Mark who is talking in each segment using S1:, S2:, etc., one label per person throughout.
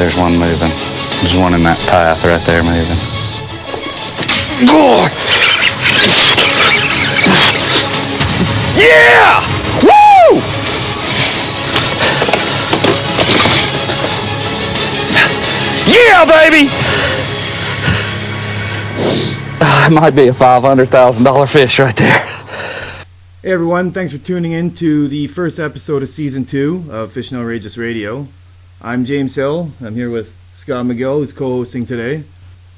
S1: there's one moving. There's one in that path right there moving.
S2: Yeah! Woo! Yeah, baby!
S1: It might be a $500,000 fish right there.
S3: Hey everyone, thanks for tuning in to the first episode of Season 2 of Fishin' Outrageous Radio. I'm James Hill. I'm here with Scott McGill, who's co-hosting today.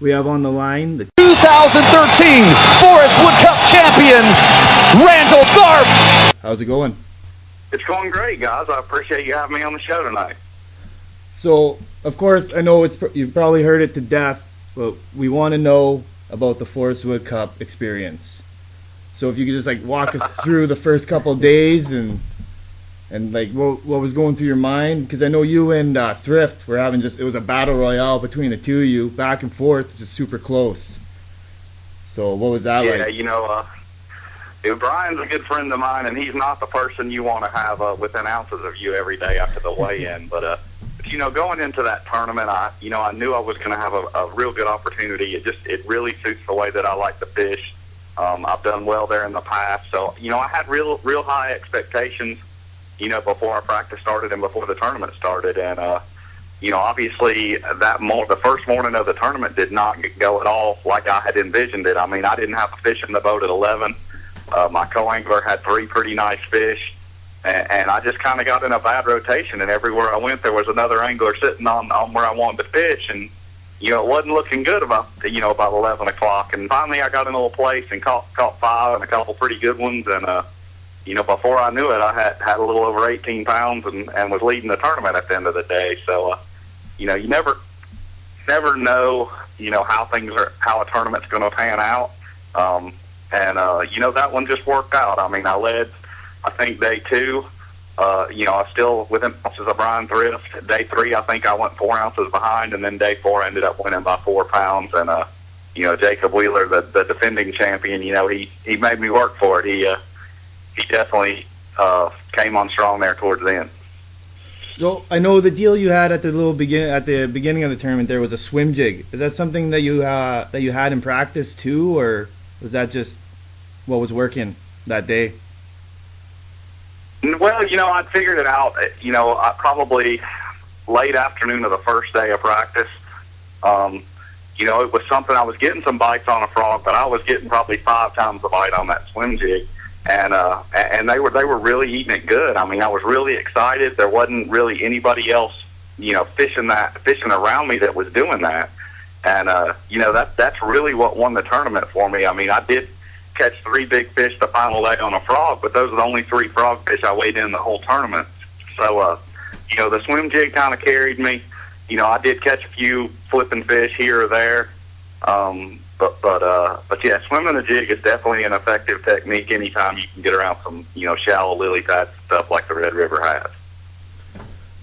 S3: We have on the line the
S2: 2013 Forest Wood Cup champion, Randall Tharp.
S3: How's it going?
S4: It's going great, guys. I appreciate you having me on the show tonight.
S3: So, of course, I know you've probably heard it to death, but we want to know about the Forest Wood Cup experience. So if you could just walk us through the first couple of days and what was going through your mind, because I know you and Thrift were having it was a battle royale between the two of you, back and forth, just super close. So what was that like?
S4: Yeah, Brian's a good friend of mine, and he's not the person you want to have within ounces of you every day after the weigh-in. But going into that tournament, I knew I was going to have a real good opportunity. It really suits the way that I like to fish. I've done well there in the past, so I had real high expectations, before our practice started and before the tournament started, and obviously the first morning of the tournament did not go at all like I had envisioned it. I mean, I didn't have a fish in the boat at 11. My co-angler had 3 pretty nice fish, and I just kind of got in a bad rotation, and everywhere I went there was another angler sitting on where I wanted to fish, and it wasn't looking good about 11 o'clock. And finally I got in a little place and caught 5 and a couple pretty good ones. And, before I knew it, I had a little over 18 pounds and was leading the tournament at the end of the day. So, you never know, how a tournament's going to pan out. That one just worked out. I mean, I led, I think, day 2. I still within ounces of Brian Thrift. Day 3, I think I went 4 ounces behind, and then day 4 I ended up winning by 4 pounds. And Jacob Wheeler, the defending champion, he made me work for it. He definitely came on strong there towards the end.
S3: So I know the deal you had at the beginning of the tournament there was a swim jig. Is that something that you had in practice too, or was that just what was working that day?
S4: Well, I'd figured it out, probably late afternoon of the first day of practice. It was something, I was getting some bites on a frog, but I was getting probably 5 times the bite on that swim jig. And they were really eating it good. I mean, I was really excited. There wasn't really anybody else, fishing around me that was doing that. And, that's really what won the tournament for me. I mean, I did catch 3 big fish the final day on a frog, but those are the only 3 frog fish I weighed in the whole tournament. So, the swim jig kind of carried me. I did catch a few flipping fish here or there. But yeah, swimming the jig is definitely an effective technique anytime you can get around some, shallow lily pad stuff like the Red River has.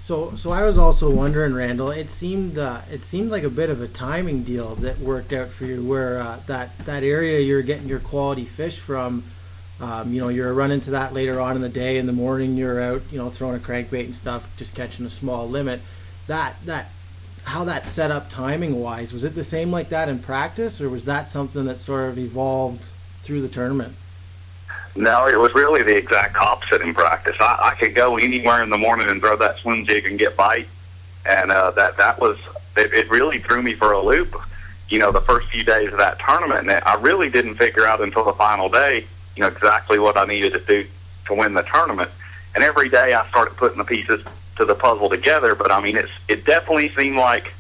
S5: So I was also wondering, Randall, it seemed like a bit of a timing deal that worked out for you, where that area you're getting your quality fish from, you're running to that later on in the day. In the morning, you're out, throwing a crankbait and stuff, just catching a small limit. How that set up timing wise, was it the same like that in practice, or was that something that sort of evolved through the tournament?
S4: No, it was really the exact opposite in practice. I could go anywhere in the morning and throw that swim jig and get bite, and it really threw me for a loop. The first few days of that tournament, and I really didn't figure out until the final day, exactly what I needed to do to win the tournament. And every day I started putting the pieces to the puzzle together. But I mean, it definitely seemed like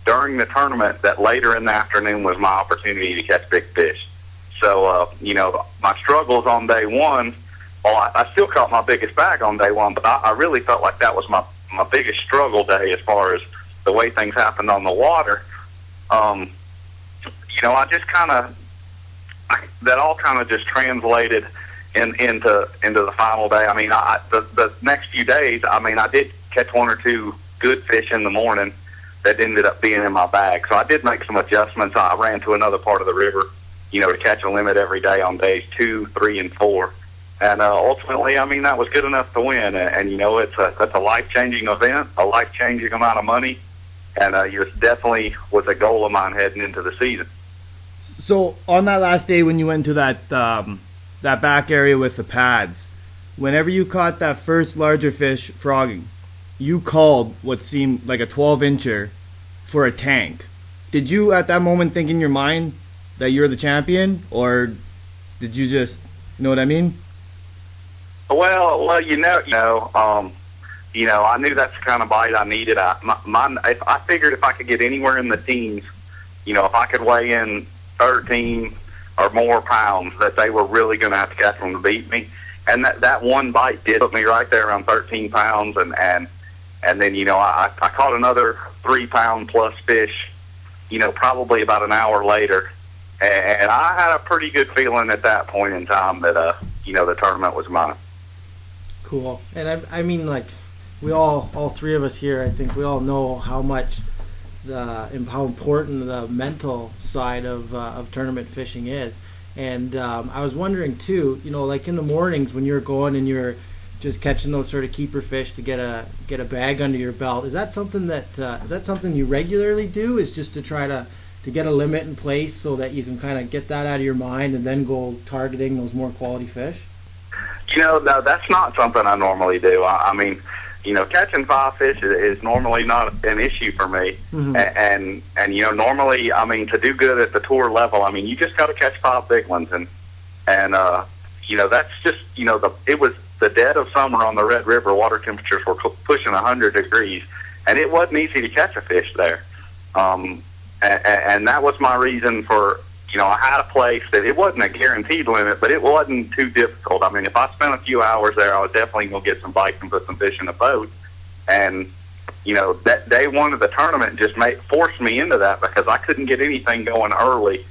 S4: during the tournament that later in the afternoon was my opportunity to catch big fish. So, my struggles on day 1, well, I still caught my biggest bag on day 1, but I really felt like that was my biggest struggle day as far as the way things happened on the water. I just that all kind of just translated into the final day. I mean, the next few days, I did catch 1 or 2 good fish in the morning that ended up being in my bag. So I did make some adjustments. I ran to another part of the river, to catch a limit every day on days 2, 3, and 4. And ultimately, that was good enough to win. And that's a life-changing event, a life-changing amount of money. and it definitely was a goal of mine heading into the season.
S3: So on that last day when you went to that back area with the pads, whenever you caught that first larger fish frogging, you called what seemed like a 12-incher for a tank. Did you at that moment think in your mind that you're the champion, or did you just, you know what I mean?
S4: Well, I knew that's the kind of bite I needed. I figured if I could get anywhere in the teens, if I could weigh in 13 or more pounds, that they were really going to have to catch them to beat me. And that one bite did put me right there around 13 pounds, and then I caught another 3-pound plus fish, probably about an hour later, and I had a pretty good feeling at that point in time that the tournament was mine.
S5: Cool. And I mean, like, we all three of us here, I think we all know how much how important the mental side of tournament fishing is. And I was wondering too, like in the mornings when you're going and you're just catching those sort of keeper fish to get a bag under your belt, is that something you regularly do? Is just to try to get a limit in place so that you can kind of get that out of your mind and then go targeting those more quality fish?
S4: No, that's not something I normally do. I mean, catching 5 fish is normally not an issue for me. Mm-hmm. And normally, I mean, to do good at the tour level, I mean, you just got to catch 5 big ones. And that's just, it was the dead of summer on the Red River. Water temperatures were pushing 100 degrees, and it wasn't easy to catch a fish there. And that was my reason for, I had a place that it wasn't a guaranteed limit, but it wasn't too difficult. I mean, if I spent a few hours there, I was definitely going to get some bites and put some fish in the boat. And, that day one of the tournament just forced me into that because I couldn't get anything going early,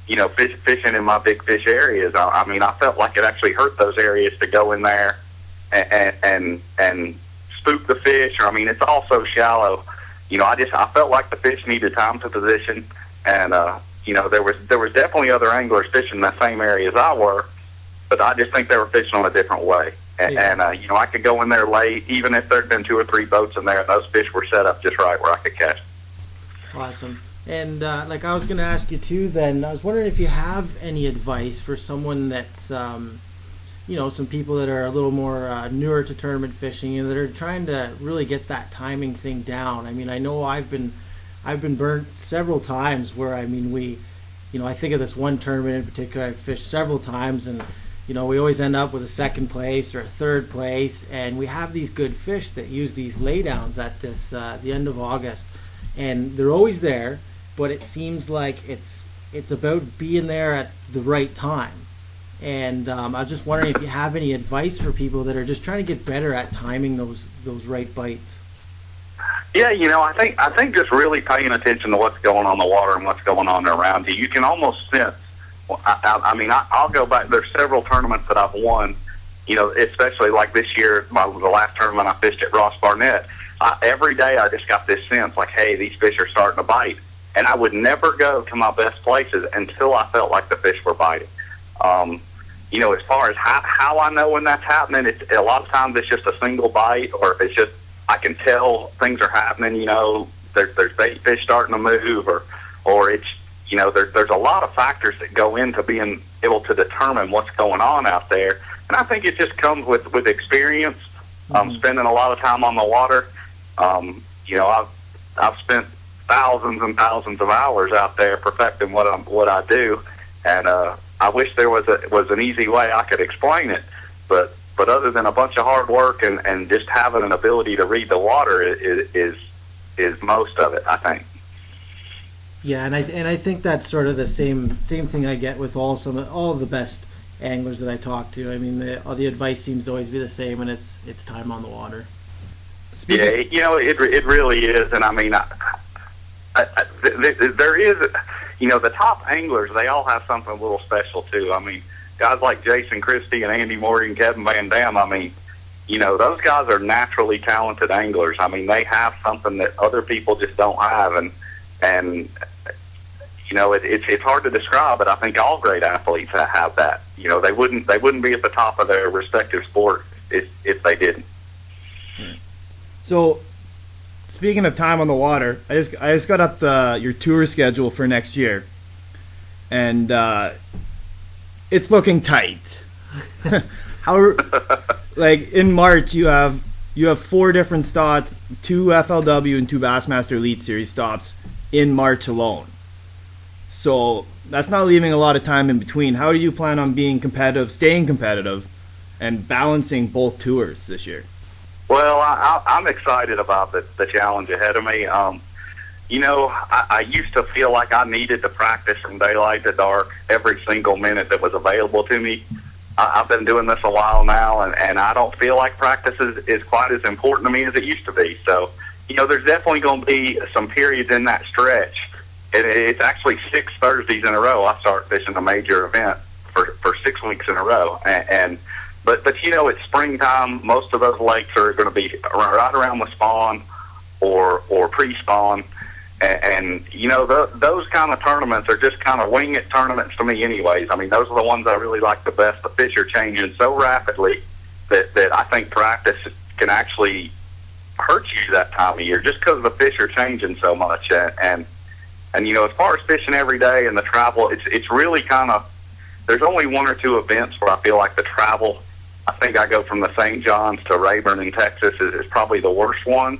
S4: fishing in my big fish areas. I mean, I felt like it actually hurt those areas to go in there and spook the fish. Or, I mean, it's all so shallow. I felt like the fish needed time to position, and there was definitely other anglers fishing that same area as I were, but I just think they were fishing on a different way. And I could go in there late, even if there'd been 2 or 3 boats in there, and those fish were set up just right where I could catch them.
S5: Awesome. And like I was going to ask you too, then I was wondering if you have any advice for someone that's, some people that are a little more newer to tournament fishing and that are trying to really get that timing thing down. I mean, I know I've been burnt several times where, I mean, I think of this one tournament in particular, I've fished several times, and, we always end up with a 2nd place or a 3rd place, and we have these good fish that use these laydowns at this, the end of August, and they're always there, but it seems like it's about being there at the right time. And I was just wondering if you have any advice for people that are just trying to get better at timing those right bites.
S4: Yeah, I think just really paying attention to what's going on in the water and what's going on around you. You can almost sense. I'll go back. There's several tournaments that I've won. Especially like this year, the last tournament I fished at Ross Barnett. Every day I just got this sense like, hey, these fish are starting to bite, and I would never go to my best places until I felt like the fish were biting. As far as how I know when that's happening, a lot of times it's just a single bite, or if it's just I can tell things are happening. There's bait fish starting to move, or it's there's a lot of factors that go into being able to determine what's going on out there. And I think it just comes with experience, spending a lot of time on the water. I've spent thousands and thousands of hours out there perfecting what I do, and I wish there was an easy way I could explain it, but other than a bunch of hard work and just having an ability to read the water is most of it, I think.
S5: Yeah, and I think that's sort of the same thing I get with all the best anglers that I talk to. I mean, the advice seems to always be the same, and it's time on the water.
S4: Yeah, it really is, and I mean, there is, the top anglers, they all have something a little special too. I mean, guys like Jason Christie and Andy Morgan, Kevin Van Dam, I mean, those guys are naturally talented anglers. I mean, they have something that other people just don't have, and it's hard to describe, but I think all great athletes have that. They wouldn't be at the top of their respective sport if they didn't.
S3: So speaking of time on the water, I just got up your tour schedule for next year, and it's looking tight. How, like in March, you have 4 different stops, 2 FLW and 2 Bassmaster Elite Series stops in March alone. So that's not leaving a lot of time in between. How do you plan on being competitive, staying competitive, and balancing both tours this year?
S4: Well, I'm excited about the challenge ahead of me. I used to feel like I needed to practice from daylight to dark every single minute that was available to me. I've been doing this a while now, and I don't feel like practice is quite as important to me as it used to be. So, there's definitely going to be some periods in that stretch. It's actually 6 Thursdays in a row I start fishing a major event for 6 weeks in a row. But it's springtime. Most of those lakes are going to be right around the spawn or pre-spawn. And those kind of tournaments are just kind of wing it tournaments to me anyways. I mean, those are the ones I really like the best. The fish are changing so rapidly that I think practice can actually hurt you that time of year just because the fish are changing so much. And as far as fishing every day and the travel, it's really kind of, there's only 1 or 2 events where I feel like the travel, I think I go from the St. John's to Rayburn in Texas is probably the worst one.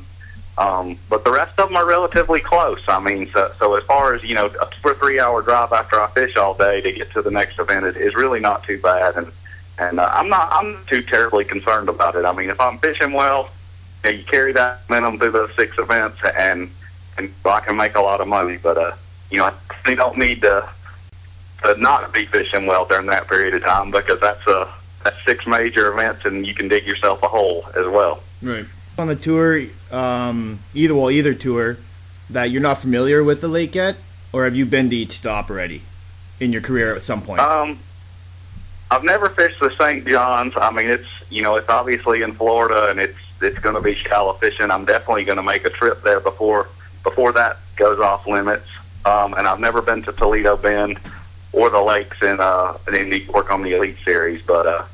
S4: But the rest of them are relatively close. I mean, so as far as, a 2 or 3 hour drive after I fish all day to get to the next event is really not too bad. And I'm not too terribly concerned about it. I mean, if I'm fishing well, you carry that momentum through those 6 events and I can make a lot of money. But, I definitely don't need to not be fishing well during that period of time because that's 6 major events and you can dig yourself a hole as well.
S3: Right. On the tour, either tour, that you're not familiar with the lake yet, or have you been to each stop already in your career at some point?
S4: I've never fished the St. John's. I mean, it's obviously in Florida and it's going to be shallow fishing. I'm definitely going to make a trip there before that goes off limits. And I've never been to Toledo Bend or the lakes in New York on the Elite Series, but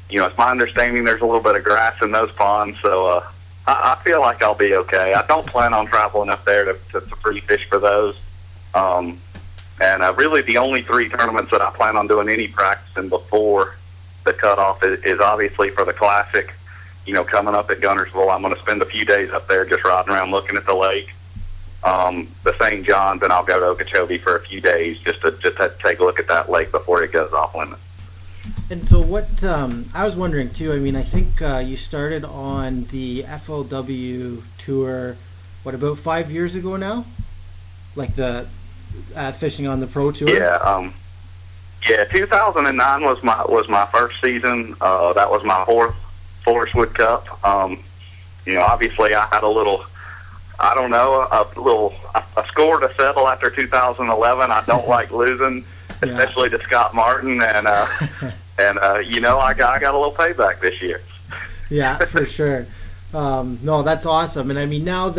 S4: it's my understanding there's a little bit of grass in those ponds, so I feel like I'll be okay. I don't plan on traveling up there to free fish for those. And really the only 3 tournaments that I plan on doing any practicing before the cutoff is obviously for the Classic, coming up at Guntersville. I'm going to spend a few days up there just riding around looking at the lake. The St. John's, and I'll go to Okeechobee for a few days just to take a look at that lake before it goes off limits.
S5: And so what I was wondering too, I mean, I think you started on the FLW tour, about 5 years ago now? Like the fishing on the pro tour?
S4: Yeah, 2009 was my first season. That was my 4th Forest Wood Cup. Obviously I had a score to settle after 2011. I don't like losing, especially to Scott Martin, and I got a little payback this year.
S5: Yeah, for sure. No, that's awesome. And I mean, now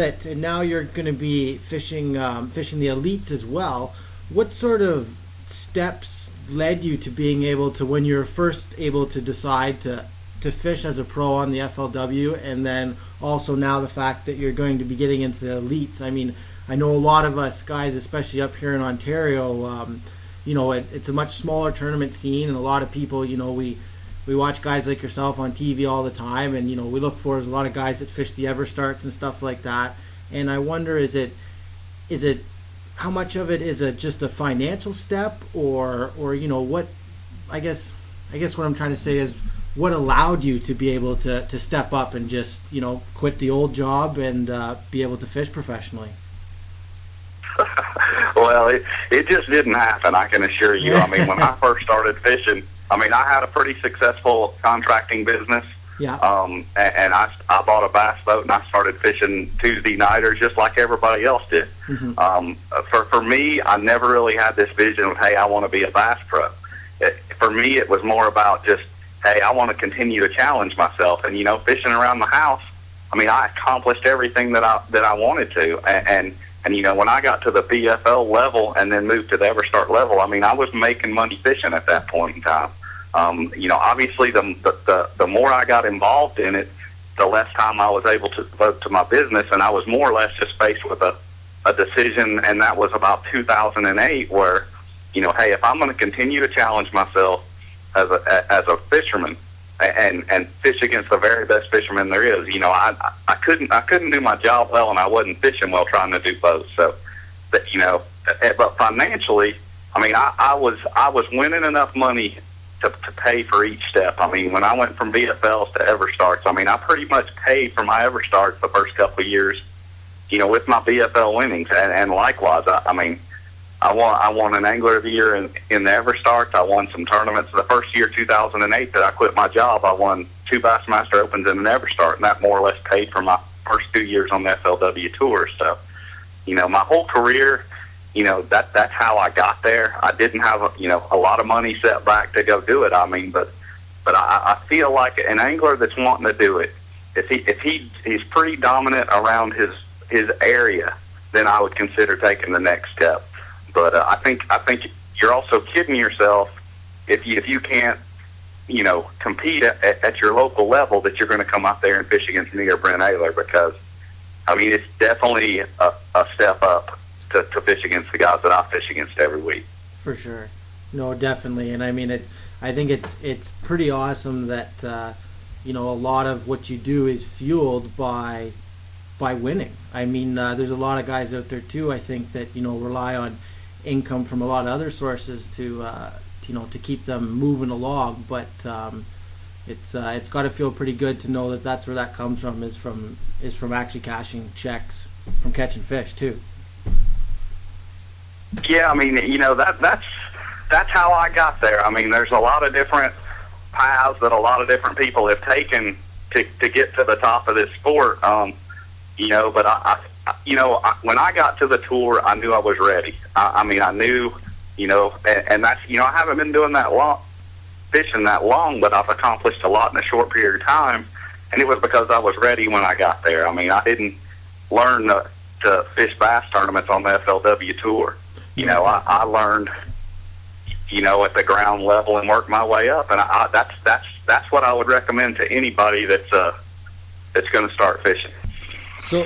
S5: you're going to be fishing the elites as well. What sort of steps led you to being able to, when you're first able to decide to fish as a pro on the FLW, and then also now the fact that you're going to be getting into the elites? I mean, I know a lot of us guys, especially up here in Ontario, it's a much smaller tournament scene, and a lot of people, we watch guys like yourself on TV all the time, and we look for a lot of guys that fish the Everstarts and stuff like that. And I wonder, is it how much of it is just a financial step, or what? I guess what I'm trying to say is, what allowed you to be able to step up and just quit the old job and be able to fish professionally?
S4: Well, it just didn't happen, I can assure you. I mean, when I first started fishing, I had a pretty successful contracting business.
S5: Yeah.
S4: And I bought a bass boat and I started fishing Tuesday nighters just like everybody else did. Mm-hmm. For me, I never really had this vision of, hey, I want to be a bass pro. For me, it was more about just, hey, I want to continue to challenge myself. And, fishing around the house, I accomplished everything that I wanted to. And when I got to the PFL level and then moved to the Everstart level, I was making money fishing at that point in time. Obviously the more I got involved in it, the less time I was able to devote to my business, and I was more or less just faced with a decision, and that was about 2008, where, hey, if I'm going to continue to challenge myself as a fisherman and fish against the very best fisherman there is, I couldn't do my job well, and I wasn't fishing well trying to do both. So, but financially, I mean, I was winning enough money to pay for each step. I mean, when I went from VFLs to EverStarts, I mean, I pretty much paid for my EverStarts the first couple of years, with my VFL winnings, and likewise, I mean, I won an Angler of the Year in the EverStarts. I won some tournaments. The first year, 2008, that I quit my job, I won 2 Bassmaster Opens in an EverStart, and that more or less paid for my first 2 years on the FLW Tour. So, my whole career, that's how I got there. I didn't have a lot of money set back to go do it. I mean, but I feel like an angler that's wanting to do it, if he's pretty dominant around his area, then I would consider taking the next step. But I think you're also kidding yourself if you can't compete at your local level, that you're going to come out there and fish against me or Brent Ayler, because I mean, it's definitely a step up to fish against the guys that I fish against every week.
S5: For sure. No, definitely. And I mean, I think it's pretty awesome that a lot of what you do is fueled by winning. I mean, there's a lot of guys out there too, I think, that rely on income from a lot of other sources to keep them moving along. But it's got to feel pretty good to know that that's where that comes from, is from actually cashing checks from catching fish too.
S4: Yeah, I mean, that's how I got there. I mean, there's a lot of different paths that a lot of different people have taken to get to the top of this sport. But when I got to the tour, I knew I was ready. I mean, I knew, and that's, I haven't been doing fishing that long, but I've accomplished a lot in a short period of time, and it was because I was ready when I got there. I mean, I didn't learn to fish bass tournaments on the FLW Tour. I learned, at the ground level and worked my way up, and that's what I would recommend to anybody that's going to start fishing.
S3: So,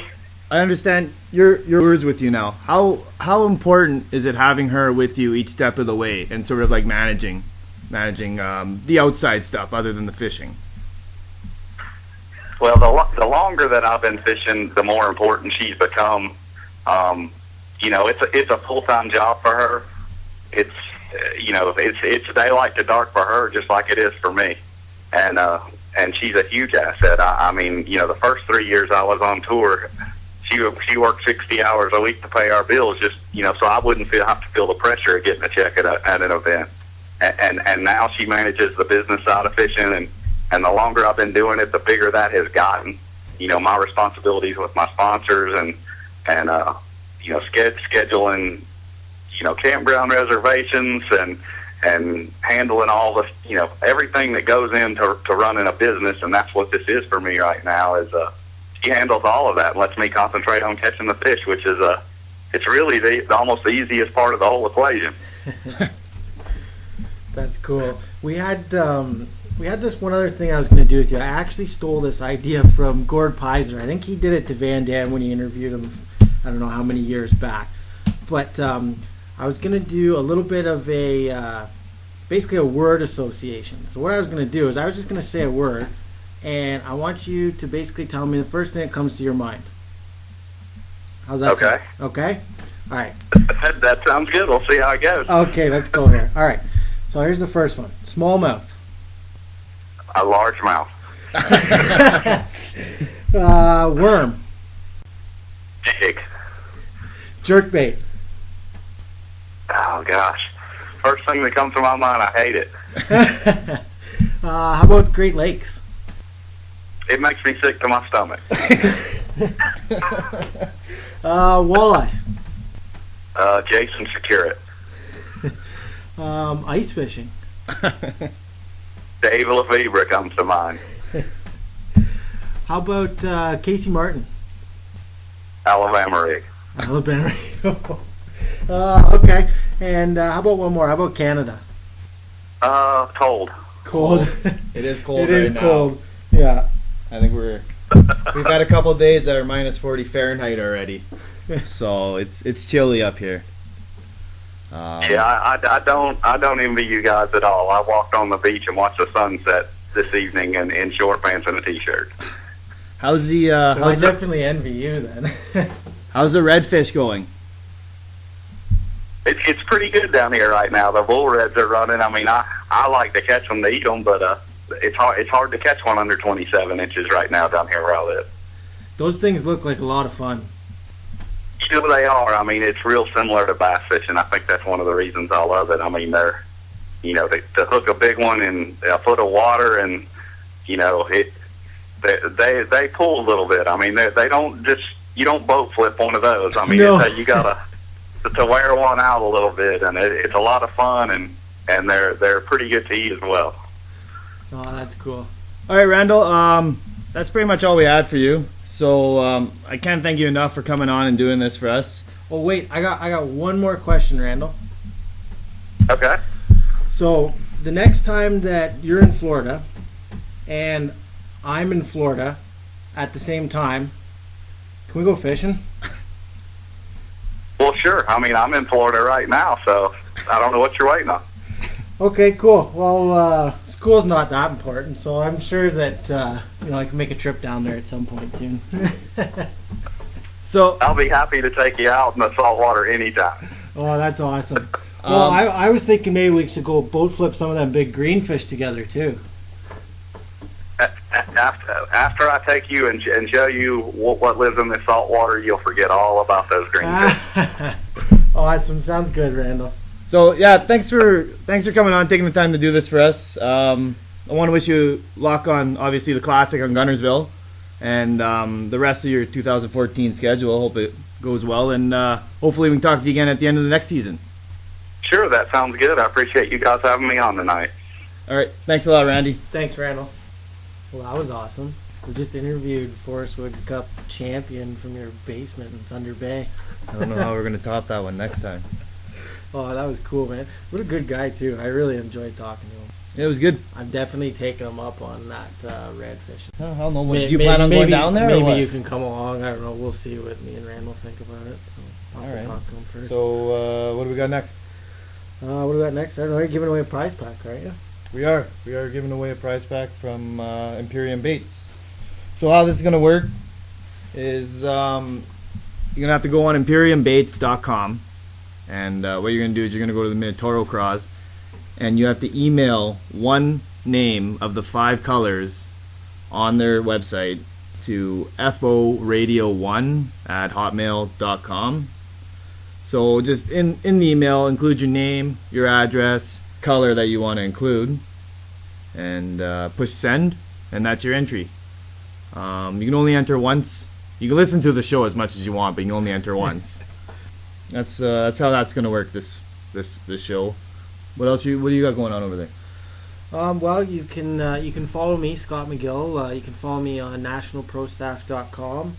S3: I understand your words with you now. How important is it having her with you each step of the way, and sort of like managing the outside stuff other than the fishing?
S4: Well, the longer that I've been fishing, the more important she's become. It's a full-time job for her. It's it's daylight to dark for her, just like it is for me. And she's a huge asset. I mean, the first 3 years I was on tour, she worked 60 hours a week to pay our bills, just so I wouldn't have to feel the pressure of getting a check at an event. And now she manages the business side of fishing, and the longer I've been doing it, the bigger that has gotten. My responsibilities with my sponsors and scheduling, campground reservations and handling all the, everything that goes into running a business. And that's what this is for me right now, is she handles all of that and lets me concentrate on catching the fish, which is it's really almost the easiest part of the whole equation.
S5: That's cool. We had this one other thing I was going to do with you. I actually stole this idea from Gord Pizer. I think he did it to Van Dam when he interviewed him, I don't know how many years back. But I was going to do a little bit of basically a word association. So what I was going to do is I was just going to say a word, and I want you to basically tell me the first thing that comes to your mind. How's that sound? Okay? All right.
S4: That sounds good. We'll see how it goes.
S5: Okay, let's go here. All right. So here's the first one. Smallmouth.
S4: A largemouth.
S5: Worm.
S4: Jig.
S5: Jerkbait.
S4: Oh, gosh. First thing that comes to my mind, I hate it.
S5: How about Great Lakes?
S4: It makes me sick to my stomach.
S5: Walleye.
S4: Jason Secure It.
S5: Ice fishing.
S4: Dave Lefebvre comes to mind.
S5: How about Casey Martin?
S4: Alabama Rig.
S5: Alabama Rig. Okay. And how about one more? How about Canada?
S4: Cold.
S5: Cold.
S3: It is cold.
S5: It is cold. Yeah.
S3: I think we're We've had a couple days that are minus 40 Fahrenheit already, so it's chilly up here.
S4: Yeah, I don't envy you guys at all. I walked on the beach and watched the sunset this evening in short pants and a t-shirt.
S3: How's the
S5: Well, I definitely envy you then.
S3: how's the redfish going?
S4: It's pretty good down here right now. The bull reds are running. I mean, I like to catch them to eat them, but it's hard to catch one under 27 inches right now down here where I live.
S5: Those things look like a lot of fun.
S4: Sure they are. I mean, it's real similar to bass fishing. I think that's one of the reasons I love it. I mean, they're, to hook a big one in a foot of water, and they pull a little bit. I mean, they don't just, you don't boat flip one of those. I mean,
S5: No.
S4: you gotta to wear one out a little bit, and it's a lot of fun, and they're pretty good to eat as well.
S5: Oh, that's cool.
S3: All right, Randall. That's pretty much all we had for you. So I can't thank you enough for coming on and doing this for us.
S5: Oh wait, I got one more question, Randall.
S4: Okay.
S5: So the next time that you're in Florida and I'm in Florida at the same time, can we go fishing?
S4: Well, sure. I mean, I'm in Florida right now, so I don't know what you're waiting on.
S5: Okay, cool. Well, school's not that important, so I'm sure that I can make a trip down there at some point soon.
S3: So
S4: I'll be happy to take you out in the salt water anytime.
S5: Oh, that's awesome. Well, I was thinking maybe we should go boat flip some of them big greenfish together too.
S4: After I take you and show you what lives in the salt water, you'll forget all about those green fish.
S5: Awesome. Sounds good, Randall.
S3: So yeah, thanks for coming on, taking the time to do this for us. I want to wish you luck on obviously the Classic on Gunnersville, and the rest of your 2014 schedule. Hope it goes well, and hopefully we can talk to you again at the end of the next season.
S4: Sure, that sounds good. I appreciate you guys having me on tonight.
S3: All right, thanks a lot, Randy.
S5: Thanks, Randall. Well, that was awesome. We just interviewed Forest Wood Cup champion from your basement in Thunder Bay.
S3: I don't know how we're gonna top that one next time.
S5: Oh, that was cool, man. What a good guy, too. I really enjoyed talking to him.
S3: It was good.
S5: I'm definitely taking him up on that redfish.
S3: I don't know. Do you plan on going down there?
S5: Maybe
S3: or what?
S5: you can come along. I don't know. We'll see what me and Randall think about it. So I'll have to talk to him first.
S3: So what do we got next?
S5: What do we got next? I don't know. You're giving away a prize pack, aren't you?
S3: We are giving away a prize pack from Imperium Baits. So how this is gonna work is you're gonna have to go on imperiumbaits.com, and what you're gonna do is you're gonna go to the Minotauro Craws, and you have to email one name of the 5 colors on their website to foradio1@hotmail.com. So just in the email, include your name, your address, color that you want to include, and push send, and that's your entry. You can only enter once. You can listen to the show as much as you want, but you can only enter once. That's how that's gonna work. This show. What do you got going on over there?
S5: Well, you can follow me, Scott McGill. You can follow me on nationalprostaff.com.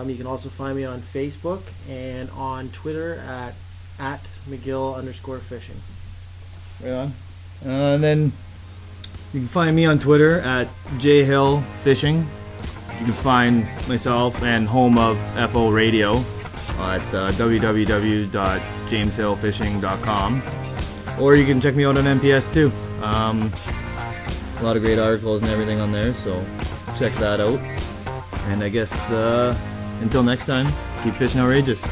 S5: You can also find me on Facebook and on Twitter at McGill_fishing.
S3: Right on. And then you can find me on Twitter at jhillfishing. You can find myself and home of FO Radio at www.jameshillfishing.com. Or you can check me out on NPS too. A lot of great articles and everything on there, so check that out. And I guess until next time, keep fishing outrageous.